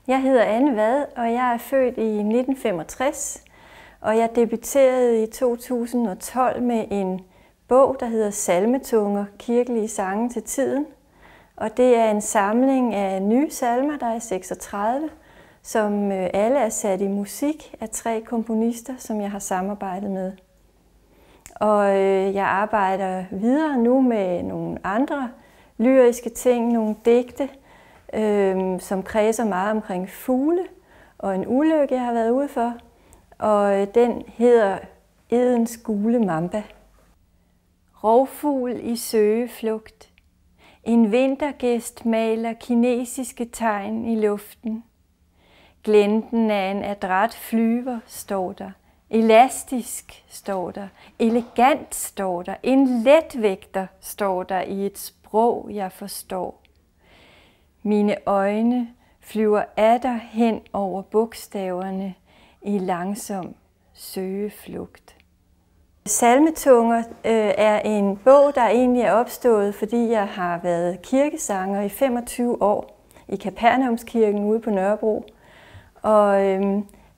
Jeg hedder Anne Vad, og jeg er født i 1965, og jeg debuterede i 2012 med en bog, der hedder Salmetunger, kirkelige sange til tiden. Og det er en samling af nye salmer, der er 36, som alle er sat i musik af 3 komponister, som jeg har samarbejdet med. Og jeg arbejder videre nu med nogle andre lyriske ting, nogle digte, som kredser meget omkring fugle og en ulykke, jeg har været ude for. Og den hedder Edens gule mamba. Rovfugl i søgeflugt. En vintergæst maler kinesiske tegn i luften. Glenten af en adræt flyver, står der. Elastisk, står der. Elegant, står der. En letvægter, står der i et sprog, jeg forstår. Mine øjne flyver atter hen over bogstaverne i langsom søgeflugt. Salmetunger er en bog, der egentlig er opstået, fordi jeg har været kirkesanger i 25 år i Kapernaumskirken ude på Nørrebro. Og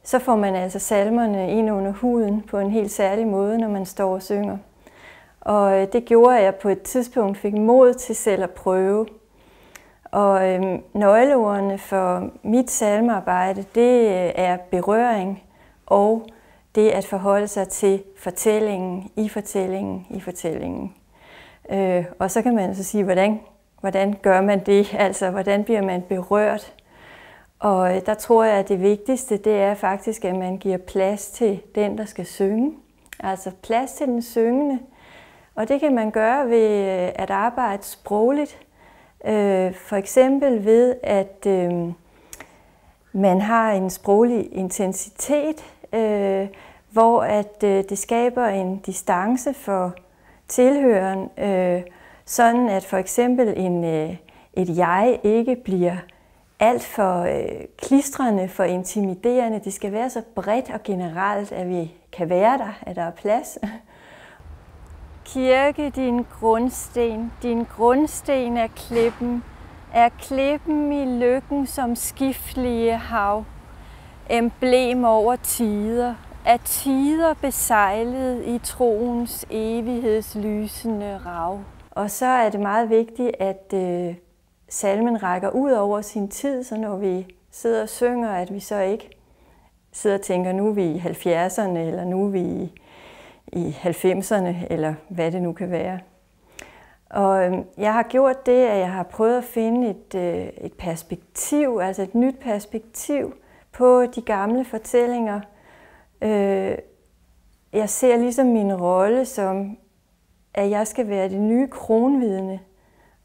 så får man altså salmerne ind under huden på en helt særlig måde, når man står og synger. Og det gjorde, at jeg på et tidspunkt fik mod til selv at prøve. Og nøgleordene for mit salmearbejde, det er berøring og det at forholde sig til fortællingen i fortællingen i fortællingen. Og så kan man så sige, hvordan gør man det? Altså, hvordan bliver man berørt? Og der tror jeg, at det vigtigste, det er faktisk, at man giver plads til den, der skal synge. Altså plads til den syngende. Og det kan man gøre ved at arbejde sprogligt. For eksempel ved, at man har en sproglig intensitet, hvor at det skaber en distance for tilhøreren, sådan at for eksempel et jeg ikke bliver alt for klistrende, for intimiderende. Det skal være så bredt og generelt, at vi kan være der, at der er plads. Kirke, din grundsten er klippen i lykken som skiftlige hav, emblem over tider, af tider besejlet i troens evighedslysende rav. Og så er det meget vigtigt, at salmen rækker ud over sin tid, så når vi sidder og synger, at vi så ikke sidder og tænker, nu er vi i 70'erne, eller nu er vi i 90'erne, eller hvad det nu kan være. Og jeg har gjort det, at jeg har prøvet at finde et perspektiv, altså et nyt perspektiv på de gamle fortællinger. Jeg ser ligesom min rolle som, at jeg skal være det nye kronvidne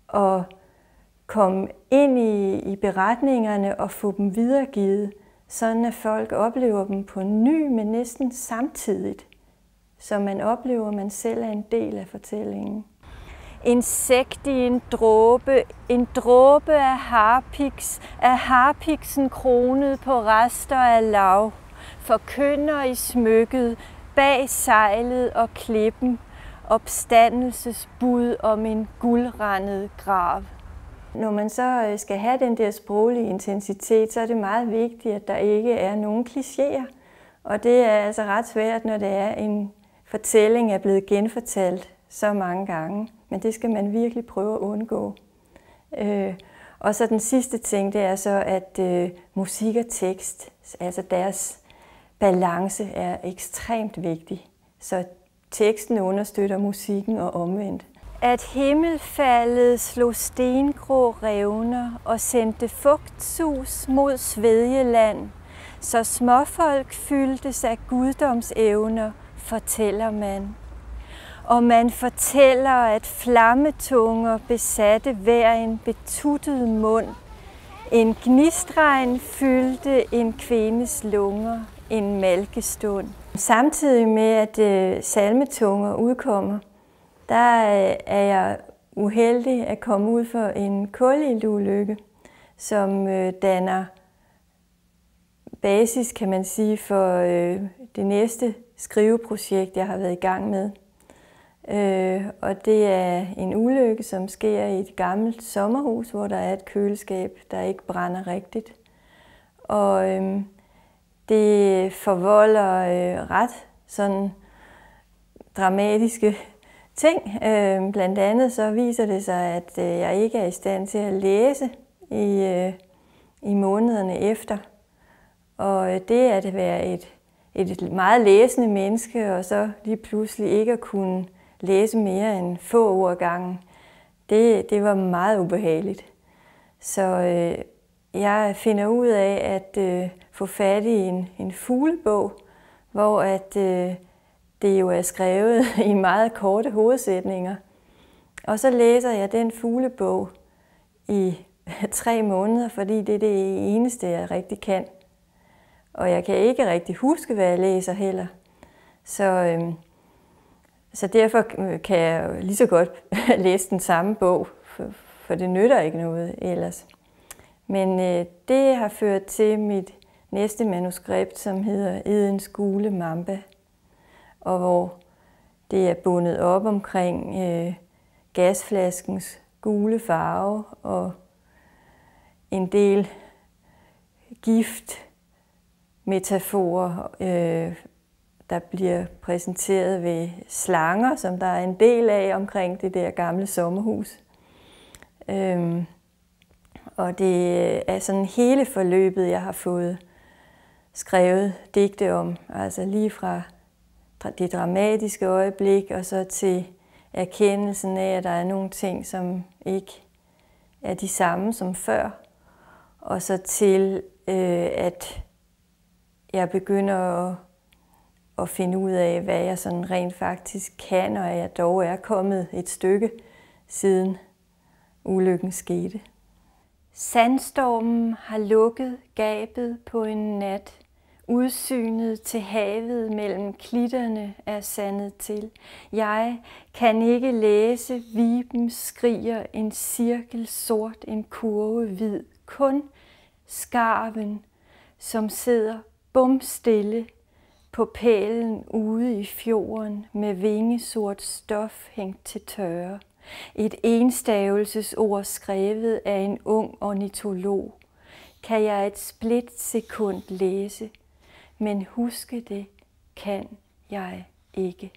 og komme ind i beretningerne og få dem videregivet, sådan at folk oplever dem på ny, men næsten samtidigt, så man oplever, at man selv er en del af fortællingen. Insekt i en dråbe af harpiksen kronet på rester af lav, forkynder i smykket, bag sejlet og klippen, opstandelsesbud om en guldrandet grav. Når man så skal have den der sproglige intensitet, så er det meget vigtigt, at der ikke er nogen klichéer. Og det er altså ret svært, når det er en fortælling er blevet genfortalt så mange gange. Men det skal man virkelig prøve at undgå. Og så den sidste ting, det er så, at musik og tekst, altså deres balance er ekstremt vigtig. Så teksten understøtter musikken og omvendt. At himmelfaldet slog stengrå revner og sendte fugtsus mod Svedjeland, så småfolk fyldtes af guddomsevner, fortæller man. Og man fortæller, at flammetunger besatte hver en betuttet mund. En gnistregn fyldte en kvindes lunger, en malkestund. Samtidig med, at salmetunger udkommer, der er jeg uheldig at komme ud for en kulilteulykke, som danner basis, kan man sige, for det næste skriveprojekt, jeg har været i gang med. Og det er en ulykke, som sker i et gammelt sommerhus, hvor der er et køleskab, der ikke brænder rigtigt. og det forvolder ret sådan dramatiske ting. Blandt andet så viser det sig, at jeg ikke er i stand til at læse i månederne efter. Og det at være et meget læsende menneske, og så lige pludselig ikke at kunne læse mere end få ord ad gangen, det var meget ubehageligt. Så jeg finder ud af at få fat i en fuglebog, hvor det jo er skrevet i meget korte hovedsætninger. Og så læser jeg den fuglebog i 3 måneder, fordi det er det eneste, jeg rigtig kan. Og jeg kan ikke rigtig huske, hvad jeg læser heller. Så derfor kan jeg lige så godt læse den samme bog, for det nytter ikke noget ellers. Men det har ført til mit næste manuskript, som hedder Edens gule mamba, og hvor det er bundet op omkring gasflaskens gule farve og en del giftmetaforer, der bliver præsenteret ved slanger, som der er en del af omkring det der gamle sommerhus. Og det er sådan hele forløbet, jeg har fået skrevet digte om. Altså lige fra det dramatiske øjeblik, og så til erkendelsen af, at der er nogle ting, som ikke er de samme som før. Og så til, at jeg begynder at finde ud af, hvad jeg sådan rent faktisk kan, og at jeg dog er kommet et stykke siden ulykken skete. Sandstormen har lukket gabet på en nat. Udsynet til havet mellem klitterne er sandet til. Jeg kan ikke læse, viben skriger, en cirkel sort, en kurve hvid. Kun skarven, som sidder bumstille på pælen ude i fjorden med vingesort stof hængt til tørre. Et enstavelsesord skrevet af en ung ornitolog. Kan jeg et splitsekund læse, men huske det kan jeg ikke.